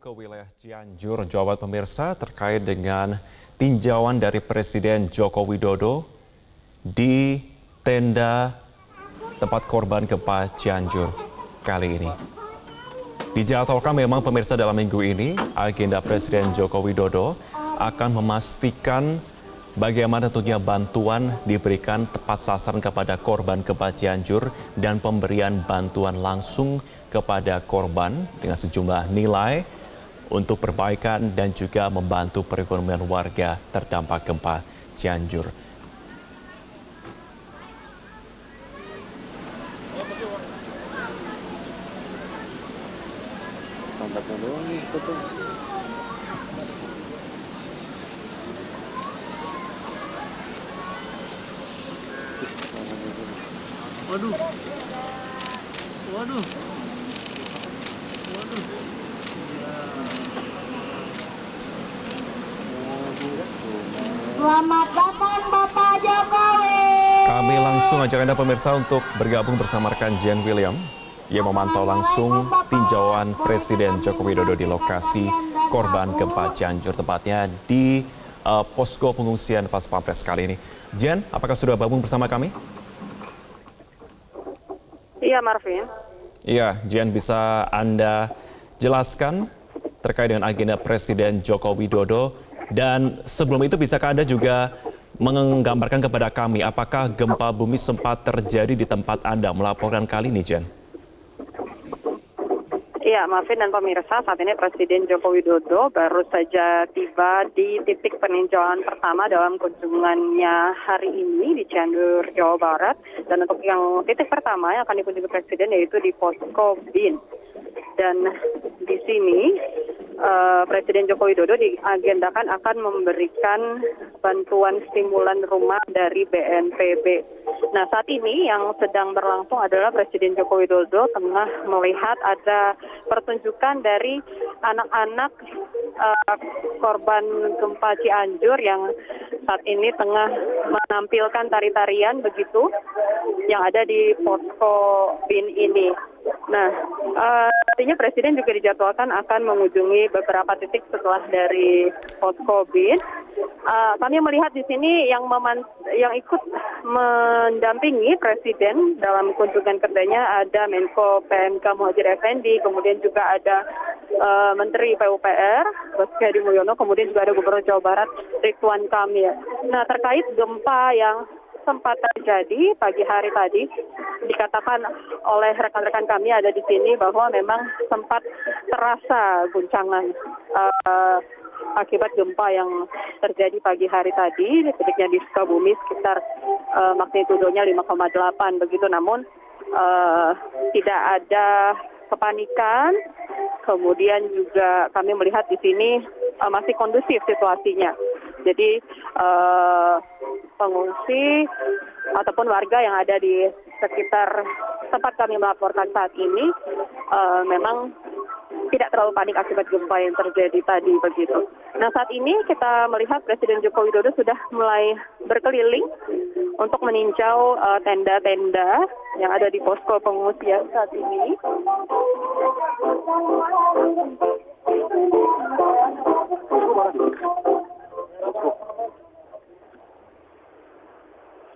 ke wilayah Cianjur, Jawa Barat pemirsa terkait dengan tinjauan dari Presiden Joko Widodo di tenda tempat korban gempa Cianjur kali ini. Dijadwalkan memang pemirsa dalam minggu ini agenda Presiden Joko Widodo akan memastikan bagaimana tentunya bantuan diberikan tepat sasaran kepada korban gempa Cianjur dan pemberian bantuan langsung kepada korban dengan sejumlah nilai untuk perbaikan dan juga membantu perekonomian warga terdampak gempa Cianjur. Waduh. Waduh. Waduh. Selamat datang Bapak Jokowi. Kami langsung ajak Anda pemirsa untuk bergabung bersama rekan Jen William yang memantau langsung tinjauan Presiden Joko Widodo di lokasi korban gempa Cianjur, tepatnya di posko pengungsian Pas Pampres kali ini. Jen, apakah sudah bergabung bersama kami? Iya, Marvin. Iya, Jen, bisa Anda jelaskan terkait dengan agenda Presiden Joko Widodo? Dan sebelum itu, bisakah Anda juga menggambarkan kepada kami apakah gempa bumi sempat terjadi di tempat Anda melaporkan kali ini, Jen? Iya, Marvin dan pemirsa, saat ini Presiden Joko Widodo baru saja tiba di titik peninjauan pertama dalam kunjungannya hari ini di Cianjur, Jawa Barat. Dan untuk yang titik pertama yang akan dikunjungi Presiden yaitu di Posko BIN. Dan di sini Presiden Joko Widodo diagendakan akan memberikan bantuan stimulan rumah dari BNPB. Nah, saat ini yang sedang berlangsung adalah Presiden Joko Widodo tengah melihat ada pertunjukan dari anak-anak korban gempa Cianjur yang saat ini tengah menampilkan tari-tarian begitu yang ada di posko BIN ini. Nah, artinya Presiden juga dijadwalkan akan mengunjungi beberapa titik setelah dari posko BIN. Kami melihat di sini yang ikut mendampingi Presiden dalam kunjungan kerjanya ada Menko PMK Muhadjir Effendi, kemudian juga ada Menteri PUPR Basuki Hadi Mulyono, kemudian juga ada Gubernur Jawa Barat Ridwan Kamil. Nah, terkait gempa yang sempat terjadi pagi hari tadi, dikatakan oleh rekan-rekan kami ada di sini bahwa memang sempat terasa guncangan akibat gempa yang terjadi pagi hari tadi, titiknya di Sukabumi sekitar magnitudonya 5,8 begitu. Namun tidak ada kepanikan. Kemudian juga kami melihat di sini masih kondusif situasinya. Jadi pengungsi ataupun warga yang ada di sekitar tempat kami melaporkan saat ini memang tidak terlalu panik akibat gempa yang terjadi tadi begitu. Nah, saat ini kita melihat Presiden Joko Widodo sudah mulai berkeliling untuk meninjau tenda-tenda yang ada di posko pengungsian saat ini.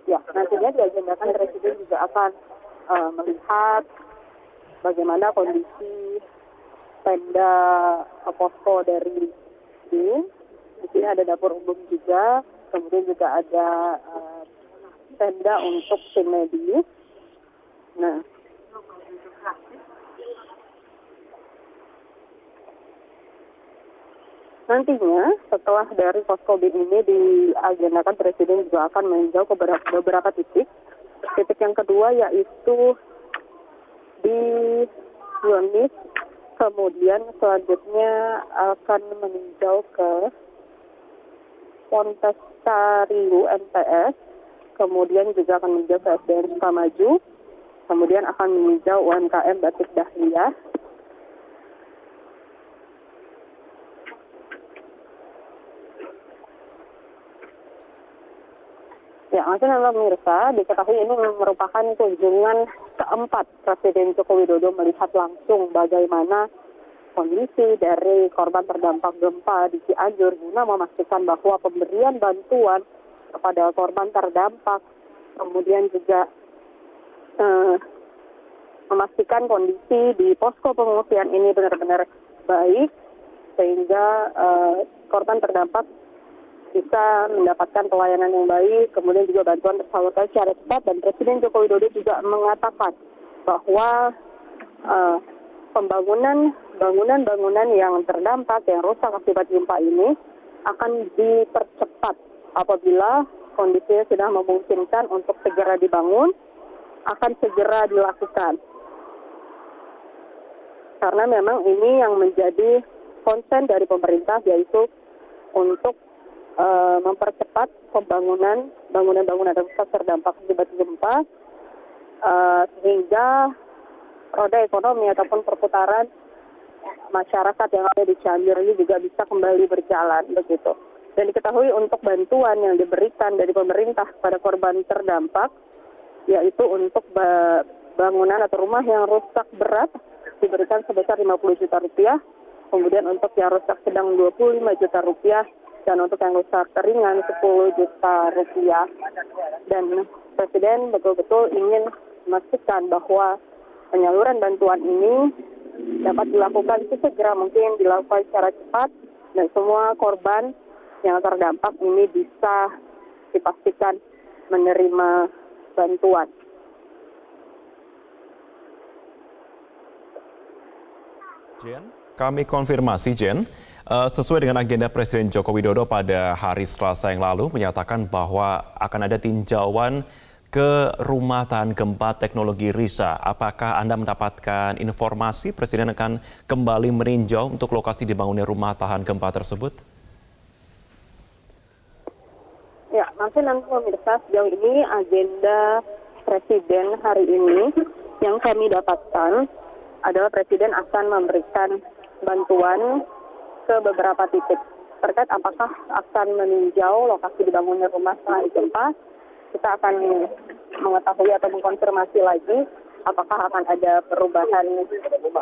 Ya, nantinya diagendakan Presiden juga akan melihat bagaimana kondisi tenda posko dari BIN. Di sini ada dapur umum juga, kemudian juga ada tenda untuk tim medis. Nah, nantinya setelah dari posko BIN ini diagendakan Presiden juga akan meninjau ke beberapa titik. Titik yang kedua yaitu di Yunis, kemudian selanjutnya akan meninjau ke Pontestariu NPS, kemudian juga akan meninjau ke SDN Sukamaju, kemudian akan meninjau UMKM Batik Dahlia. Ya, masih pemirsa, diketahui ini merupakan kunjungan keempat Presiden Joko Widodo melihat langsung bagaimana kondisi dari korban terdampak gempa di Cianjur guna memastikan bahwa pemberian bantuan kepada korban terdampak, kemudian juga memastikan kondisi di posko pengungsian ini benar-benar baik sehingga korban terdampak bisa mendapatkan pelayanan yang baik, kemudian juga bantuan tersalurkan secara cepat. Dan Presiden Joko Widodo juga mengatakan bahwa bangunan yang terdampak, yang rusak akibat gempa ini akan dipercepat apabila kondisinya sudah memungkinkan untuk segera dibangun, akan segera dilakukan. Karena memang ini yang menjadi konsen dari pemerintah, yaitu untuk mempercepat bangunan rusak terdampak akibat gempa, sehingga roda ekonomi ataupun perputaran masyarakat yang ada di Cianjur ini juga bisa kembali berjalan begitu. Dan diketahui untuk bantuan yang diberikan dari pemerintah kepada korban terdampak, yaitu untuk bangunan atau rumah yang rusak berat diberikan sebesar 50 juta rupiah, kemudian untuk yang rusak sedang 25 juta rupiah, dan untuk yang rusak ringan 10 juta rupiah. Dan Presiden betul-betul ingin memastikan bahwa penyaluran bantuan ini dapat dilakukan sesegera mungkin, dilakukan secara cepat, dan semua korban yang terdampak ini bisa dipastikan menerima bantuan. Jen, kami konfirmasi Jen, sesuai dengan agenda Presiden Joko Widodo pada hari Selasa yang lalu menyatakan bahwa akan ada tinjauan ke rumah tahan gempa teknologi RISA. Apakah Anda mendapatkan informasi Presiden akan kembali meninjau untuk lokasi dibangunnya rumah tahan gempa tersebut? Ya, nanti pemirsa, sejauh ini agenda Presiden hari ini yang kami dapatkan adalah Presiden akan memberikan bantuan ke beberapa titik. Terkait apakah akan meninjau lokasi dibangunnya rumah tahan gempa, kita akan mengetahui atau mengkonfirmasi lagi apakah akan ada perubahan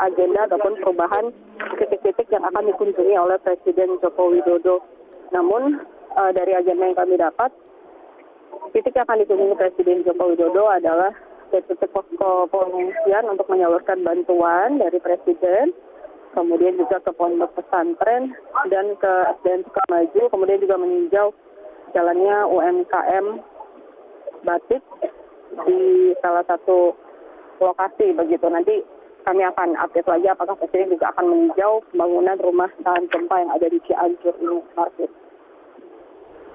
agenda ataupun perubahan titik-titik yang akan dikunjungi oleh Presiden Joko Widodo. Namun dari agenda yang kami dapat, titik yang akan dikunjungi Presiden Joko Widodo adalah titik posko pengungsian untuk menyalurkan bantuan dari Presiden, kemudian juga ke pondok pesantren dan ke SDN Sukamaju, kemudian juga meninjau jalannya UMKM batik di salah satu lokasi begitu. Nanti kami akan update lagi apakah Presiden juga akan meninjau pembangunan rumah tahan gempa yang ada di Cianjur ini, Martin.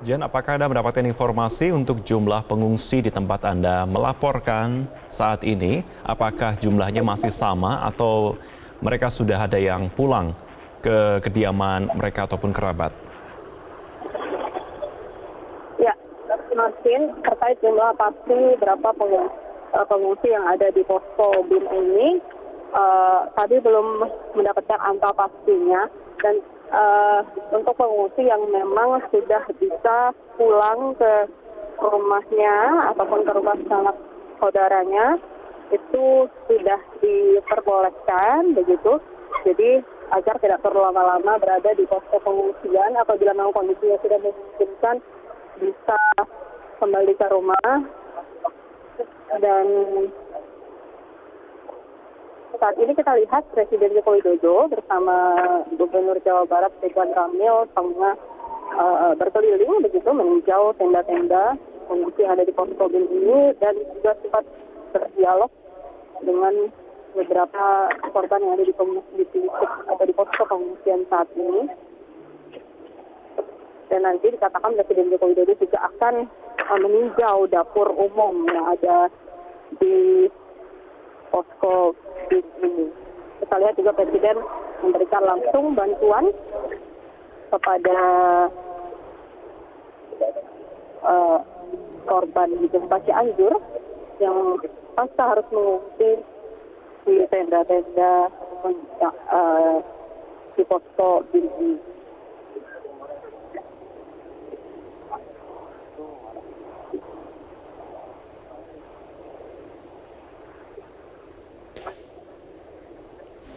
Jen, apakah Anda mendapatkan informasi untuk jumlah pengungsi di tempat Anda melaporkan saat ini? Apakah jumlahnya masih sama atau mereka sudah ada yang pulang ke kediaman mereka ataupun kerabat? Ya, Martin, terkait jumlah pasti berapa pengungsi yang ada di posko BIM ini, tadi belum mendapatkan angka pastinya. Dan untuk pengungsi yang memang sudah bisa pulang ke rumahnya ataupun ke rumah sanak saudaranya, itu sudah diperbolehkan begitu. Jadi agar tidak perlu lama-lama berada di posko pengungsian, apabila memang kondisinya sudah memungkinkan bisa kembali ke rumah. Dan saat ini kita lihat Presiden Joko Widodo bersama Gubernur Jawa Barat Ridwan Kamil tengah berkeliling begitu meninjau tenda-tenda pengungsi yang ada di posko BIM ini, dan juga sempat berdialog dengan beberapa korban yang ada di titik atau di posko pengungsian saat ini. Dan nanti dikatakan Presiden Joko Widodo juga akan meninjau dapur umum yang ada di posko BIM ini. Kita lihat juga Presiden memberikan langsung bantuan kepada korban di gempa Cianjur yang pasca harus mengungsi di tenda-tenda di posko BIM ini.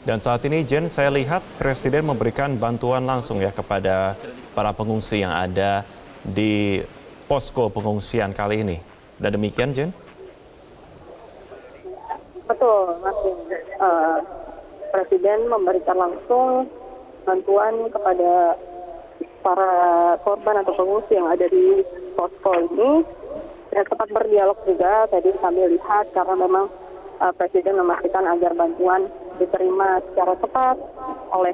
Dan saat ini Jen, saya lihat Presiden memberikan bantuan langsung ya kepada para pengungsi yang ada di posko pengungsian kali ini. Dan demikian Jen? Betul, Mas. Presiden memberikan langsung bantuan kepada para korban atau pengungsi yang ada di posko ini. Dan sempat berdialog juga tadi kami lihat karena memang Presiden memastikan agar bantuan diterima secara cepat oleh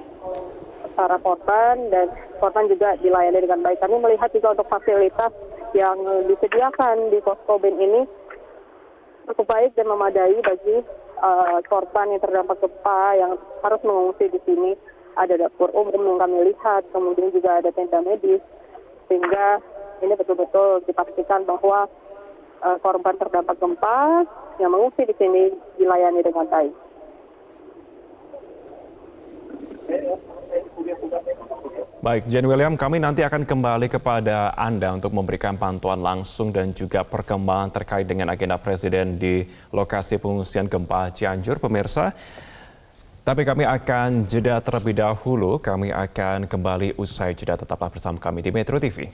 para korban dan korban juga dilayani dengan baik. Kami melihat juga untuk fasilitas yang disediakan di posko BEN ini cukup baik dan memadai bagi korban yang terdampak gempa yang harus mengungsi di sini. Ada dapur umum yang kami lihat, kemudian juga ada tenda medis, sehingga ini betul-betul dipastikan bahwa korban terdampak gempa yang mengungsi di sini dilayani dengan baik. Baik, Jen William, kami nanti akan kembali kepada Anda untuk memberikan pantauan langsung dan juga perkembangan terkait dengan agenda Presiden di lokasi pengungsian gempa Cianjur, pemirsa. Tapi kami akan jeda terlebih dahulu, kami akan kembali usai jeda, tetaplah bersama kami di Metro TV.